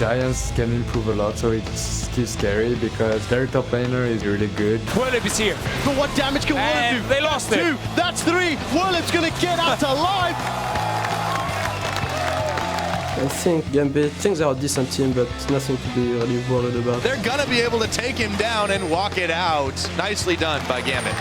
Giants can improve a lot, so it's still scary because their top laner is really good. Willip is here. But what damage can Willip do? They lost it. 2, that's 3. Willip's gonna get out alive. I think Gambit thinks they're a decent team, but nothing to be really worried about. They're gonna be able to take him down and walk it out. Nicely done by Gambit.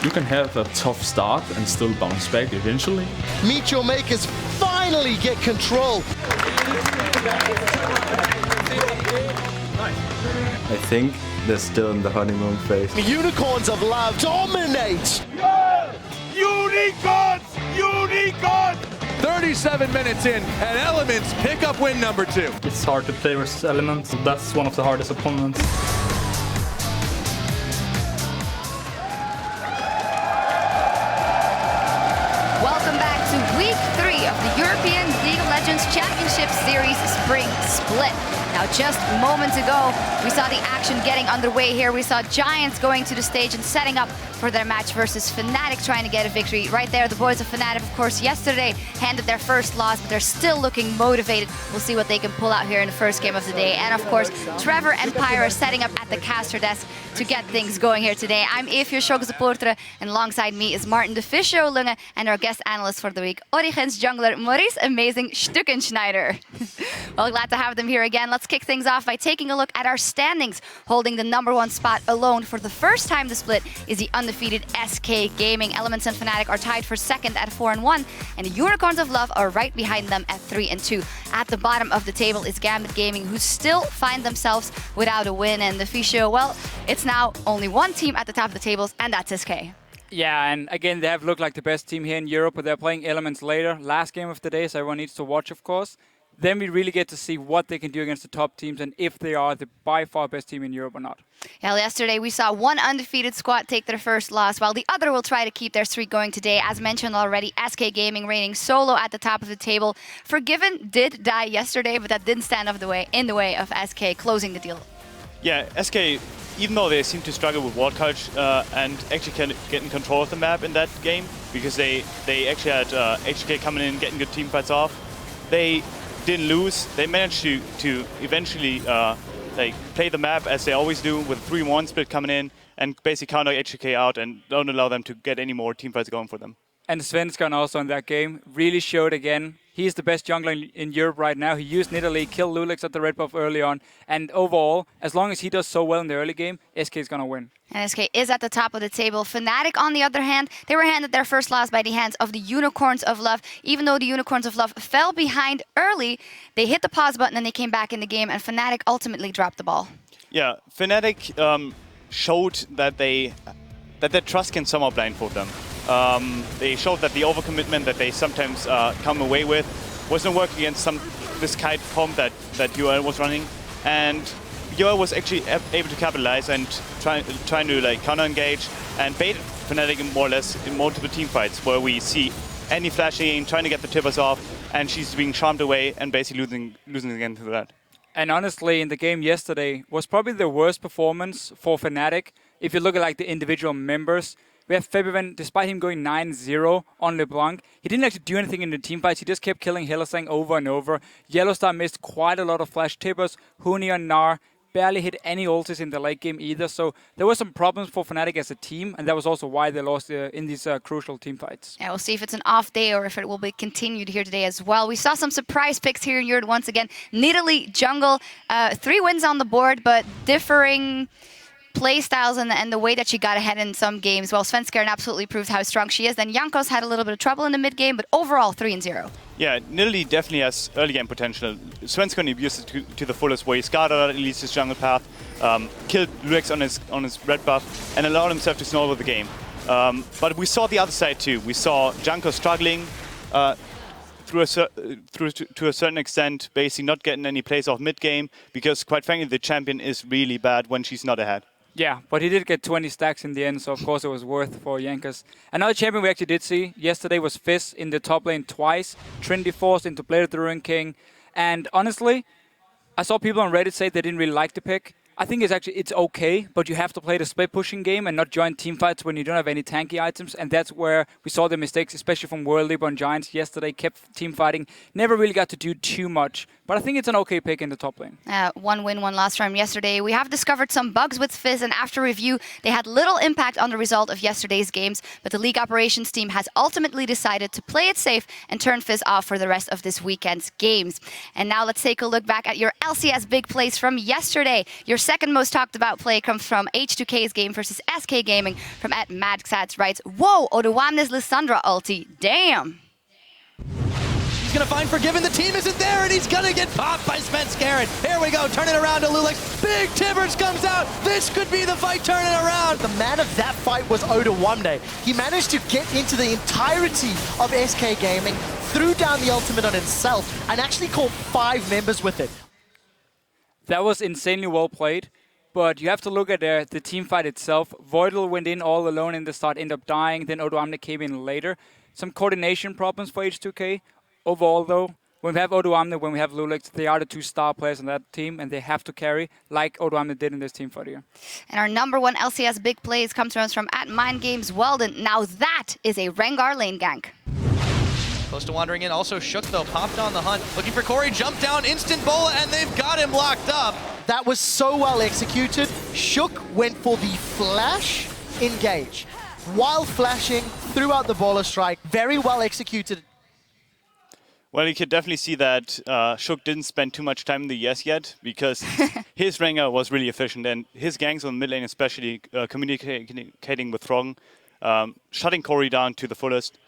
You can have a tough start and still bounce back eventually. Meet Your Makers finally get control. I think they're still in the honeymoon phase. The Unicorns of Love dominate. Unicorns! Unicorns! 37 minutes in, and Elements pick up win number 2. It's hard to play versus Elements. That's one of the hardest opponents. Welcome back to Week 3 of the European League of Legends Championship Series Spring Split. Now, just moments ago, we saw the action getting underway here. We saw Giants going to the stage and setting up for their match versus Fnatic, trying to get a victory. Right there, the boys of Fnatic, of course, yesterday handed their first loss, but they're still looking motivated. We'll see what they can pull out here in the first game of the day. And of course, Trevor and Pyra are setting up at the caster desk to get things going here today. I'm Evie Supporter, and alongside me is Martin de Fischo Lunge and our guest analyst for the week, Origens jungler Maurice Amazing Stückenschneider. Well, glad to have them here again. Let's kick things off by taking a look at our standings. Holding the #1 spot alone for the first time this split is the undefeated SK Gaming. Elements and Fnatic are tied for second at 4-1, and the Unicorns of Love are right behind them at 3-2. At the bottom of the table is Gambit Gaming, who still find themselves without a win. And the Fischo, well, it's now only one team at the top of the tables, and that's SK. Yeah, and again, they have looked like the best team here in Europe, but they're playing Elements later. Last game of the day, so everyone needs to watch, of course. Then we really get to see what they can do against the top teams and if they are the by far best team in Europe or not. Yeah, yesterday we saw one undefeated squad take their first loss, while the other will try to keep their streak going today. As mentioned already, SK Gaming reigning solo at the top of the table. Forgiven did die yesterday, but that didn't stand in the way of SK closing the deal. Yeah, SK, even though they seem to struggle with ward coverage and actually can get in control of the map in that game, because they actually had HK coming in, getting good team fights off, they didn't lose. They managed to eventually play the map as they always do, with a 3-1 split coming in and basically counter HK out and don't allow them to get any more team fights going for them. And Svensson also in that game really showed again, he's the best jungler in Europe right now. He used Nidalee, killed Lulix at the red buff early on, and overall, as long as he does so well in the early game, SK is going to win. And SK is at the top of the table. Fnatic, on the other hand, they were handed their first loss by the hands of the Unicorns of Love. Even though the Unicorns of Love fell behind early, they hit the pause button and they came back in the game, and Fnatic ultimately dropped the ball. Yeah, Fnatic showed that their trust can somehow blindfold them. They showed that the overcommitment that they sometimes come away with wasn't working against this kite comp that UL was running, and UL was actually able to capitalize and trying to counter-engage and bait Fnatic more or less in multiple team fights, where we see Annie flashing in, trying to get the tippers off, and she's being charmed away and basically losing again to that. And honestly, in the game yesterday, was probably the worst performance for Fnatic. If you look at the individual members, we have Febiven, despite him going 9-0 on LeBlanc, he didn't actually do anything in the team fights. He just kept killing Hylissang over and over. Yellowstar missed quite a lot of flash tippers. Huni and Nar barely hit any ultis in the late game either. So there were some problems for Fnatic as a team, and that was also why they lost in these crucial team fights. Yeah, we'll see if it's an off day or if it will be continued here today as well. We saw some surprise picks here in Europe once again. Nidalee jungle, 3 wins on the board, but differing play styles and the way that she got ahead in some games. Well, Svenskeren absolutely proved how strong she is. Then Jankos had a little bit of trouble in the mid game, but overall 3-0. Yeah, Nidalee definitely has early game potential. Svenskeren abused it to the fullest, where he scouted out at least his jungle path, killed Lulix on his red buff, and allowed himself to snowball the game. But we saw the other side too. We saw Jankos struggling to a certain extent, basically not getting any plays off mid game, because quite frankly the champion is really bad when she's not ahead. Yeah, but he did get 20 stacks in the end, so of course it was worth for Jankos. Another champion we actually did see yesterday was Fizz in the top lane twice. Trinity forced into Blade of the Ruined King. And honestly, I saw people on Reddit say they didn't really like the pick. I think it's okay, but you have to play the split pushing game and not join team fights when you don't have any tanky items, and that's where we saw the mistakes, especially from World League on Giants yesterday. Kept team fighting, never really got to do too much, but I think it's an okay pick in the top lane. 1 win, 1 loss from yesterday. We have discovered some bugs with Fizz, and after review, they had little impact on the result of yesterday's games, but the league operations team has ultimately decided to play it safe and turn Fizz off for the rest of this weekend's games. And now let's take a look back at your LCS big plays from yesterday. Your second most talked about play comes from H2K's game versus SK Gaming from @MadSats writes, "Whoa, Odoamne's Lissandra ulti, damn." He's going to find Forgiven. The team isn't there, and he's going to get popped by Svenskeren. Here we go, turn it around to Lulex. Big Tibbers comes out. This could be the fight turning around. The man of that fight was Odoamne. He managed to get into the entirety of SK Gaming, threw down the ultimate on himself, and actually caught 5 members with it. That was insanely well played, but you have to look at the team fight itself. Voidal went in all alone in the start, ended up dying, then Odoamne came in later. Some coordination problems for H2K. Overall, though, when we have Odoamne, when we have Lulex, they are the 2 star players on that team, and they have to carry like Odoamne did in this team fight here. And our number 1 LCS big plays comes to us from @MindGames Weldon. Now that is a Rengar lane gank. Close to wandering in. Also Shook, though, popped on the hunt. Looking for Corey, jump down, instant bola, and they've got him locked up. That was so well executed. Shook went for the flash engage. While flashing, threw out the baller strike. Very well executed. Well, you could definitely see that Shook didn't spend too much time in the ES yet, because his Rengar was really efficient, and his ganks on mid lane, especially communicating with Throng, shutting Corey down to the fullest.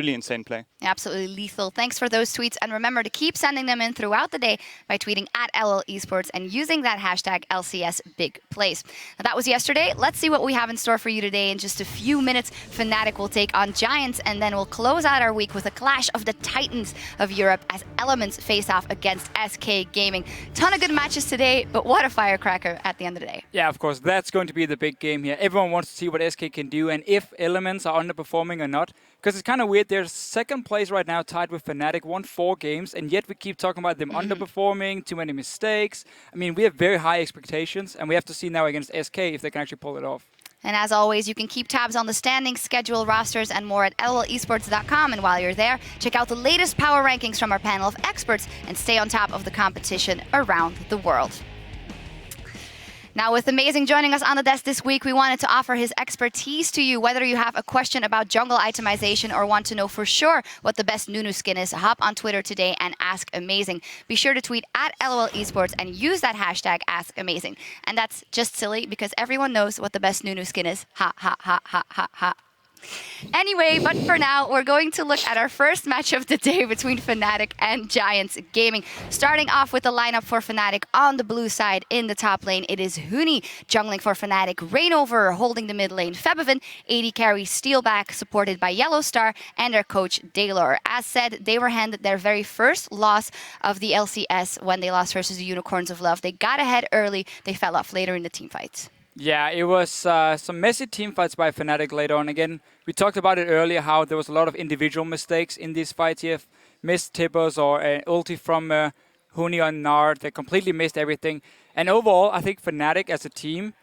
Really insane play. Absolutely lethal. Thanks for those tweets. And remember to keep sending them in throughout the day by tweeting @LL Esports and using that hashtag LCS Big Plays. Now, that was yesterday. Let's see what we have in store for you today. In just a few minutes, Fnatic will take on Giants, and then we'll close out our week with a clash of the Titans of Europe as Elements face off against SK Gaming. Ton of good matches today, but what a firecracker at the end of the day. Yeah, of course, that's going to be the big game here. Everyone wants to see what SK can do and if Elements are underperforming or not. Because it's kind of weird, they're second place right now, tied with Fnatic, won 4 games, and yet we keep talking about them underperforming, too many mistakes. I mean, we have very high expectations, and we have to see now against SK if they can actually pull it off. And as always, you can keep tabs on the standings, schedule, rosters, and more at LLesports.com. And while you're there, check out the latest power rankings from our panel of experts and stay on top of the competition around the world. Now, with Amazing joining us on the desk this week, we wanted to offer his expertise to you. Whether you have a question about jungle itemization or want to know for sure what the best Nunu skin is, hop on Twitter today and ask Amazing. Be sure to tweet @LOL Esports and use that hashtag #AskAmazing. And that's just silly because everyone knows what the best Nunu skin is. Ha, ha, ha, ha, ha, ha. Anyway, but for now, we're going to look at our first match of the day between Fnatic and Giants Gaming. Starting off with the lineup for Fnatic on the blue side in the top lane, it is Huni jungling for Fnatic, Rainover holding the mid lane, Febiven, AD carry, Steelback, supported by Yellow Star, and their coach, Daylor. As said, they were handed their very first loss of the LCS when they lost versus the Unicorns of Love. They got ahead early, they fell off later in the team fights. Yeah, it was some messy team fights by Fnatic later on. Again, we talked about it earlier, how there was a lot of individual mistakes in these fights. You have missed tippers or an ulti from Huni on Nard. They completely missed everything. And overall, I think Fnatic as a team,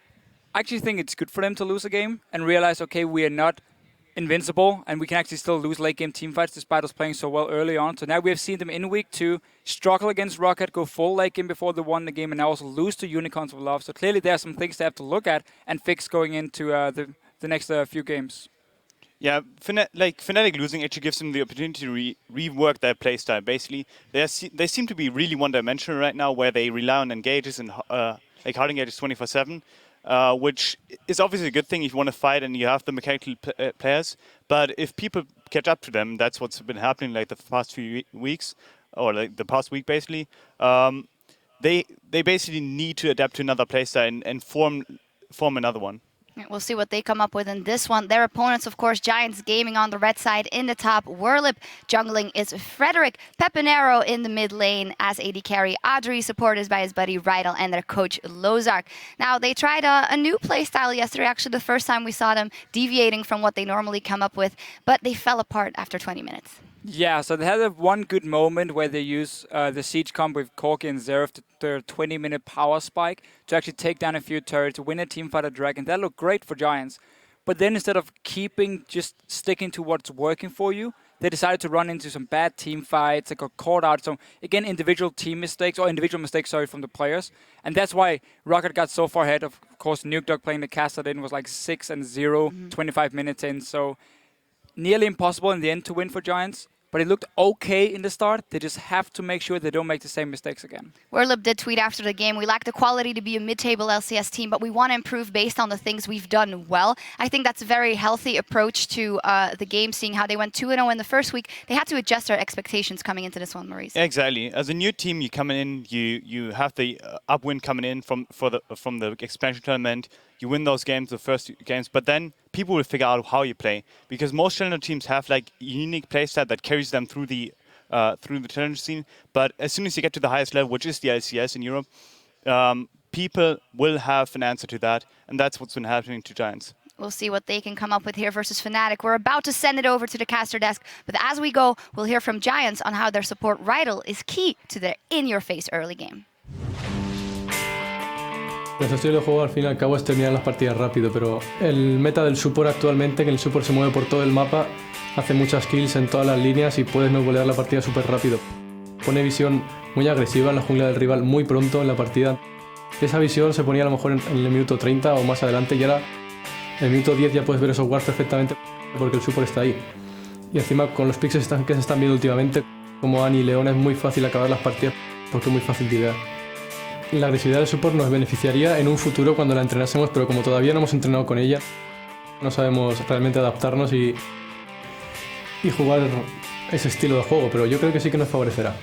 I actually think it's good for them to lose a game and realize, okay, we are not invincible and we can actually still lose late game team fights despite us playing so well early on. So now we have seen them in week 2 struggle against Rocket, go full late game before they won the game, and now also lose to Unicorns of Love. So clearly there are some things they have to look at and fix going into the next few games. Yeah, Fnatic losing actually gives them the opportunity to rework their playstyle. Basically, they seem to be really one-dimensional right now, where they rely on engages and hard engages 24/7. Which is obviously a good thing if you want to fight and you have the mechanical players. But if people catch up to them, that's what's been happening like the past few weeks, or like the past week basically. They basically need to adapt to another playstyle and form another one. We'll see what they come up with in this one. Their opponents, of course, Giants Gaming on the red side in the top. Werlip jungling is Frederick. Pepinero in the mid lane as AD carry. Audrey supported by his buddy Rydal and their coach Lozark. Now, they tried a new playstyle yesterday, actually the first time we saw them deviating from what they normally come up with, but they fell apart after 20 minutes. Yeah, so they had one good moment where they use the siege comp with Corki and Zeref, their 20-minute power spike, to actually take down a few turrets, win a teamfight at Dragon. That looked great for Giants. But then instead of just sticking to what's working for you, they decided to run into some bad team fights. They got caught out. So again, individual mistakes from the players. And that's why Rocket got so far ahead. Of course, Nuke Dog playing the caster in was like 6-0, 25 minutes in. So nearly impossible in the end to win for Giants. But it looked okay in the start. They just have to make sure they don't make the same mistakes again. Werlip did tweet after the game, we lack the quality to be a mid-table LCS team, but we want to improve based on the things we've done well. I think that's a very healthy approach to the game, seeing how they went 2-0 in the first week. They had to adjust their expectations coming into this one, Maurice. Exactly. As a new team, you come in, you have the upwind coming in from the expansion tournament. You win those games, the first games, but then people will figure out how you play, because most challenger teams have like a unique playstyle that carries them through the challenger scene. But as soon as you get to the highest level, which is the LCS in Europe, people will have an answer to that, and that's what's been happening to Giants. We'll see what they can come up with here versus Fnatic. We're about to send it over to the caster desk, but as we go, we'll hear from Giants on how their support Rydell is key to their in-your-face early game. Nuestro estilo de juego al fin y al cabo es terminar las partidas rápido, pero el meta del support actualmente, que el support se mueve por todo el mapa, hace muchas kills en todas las líneas y puedes no golear la partida súper rápido. Pone visión muy agresiva en la jungla del rival muy pronto en la partida. Esa visión se ponía a lo mejor en el minuto 30 o más adelante, y ahora en el minuto 10 ya puedes ver esos wards perfectamente porque el support está ahí. Y encima con los picks que se están viendo últimamente, como Annie y León, es muy fácil acabar las partidas porque es muy fácil de idear. La agresividad del support nos beneficiaría en un futuro cuando la entrenásemos, pero como todavía no hemos entrenado con ella, no sabemos realmente adaptarnos y jugar ese estilo de juego, pero yo creo que sí que nos favorecerá.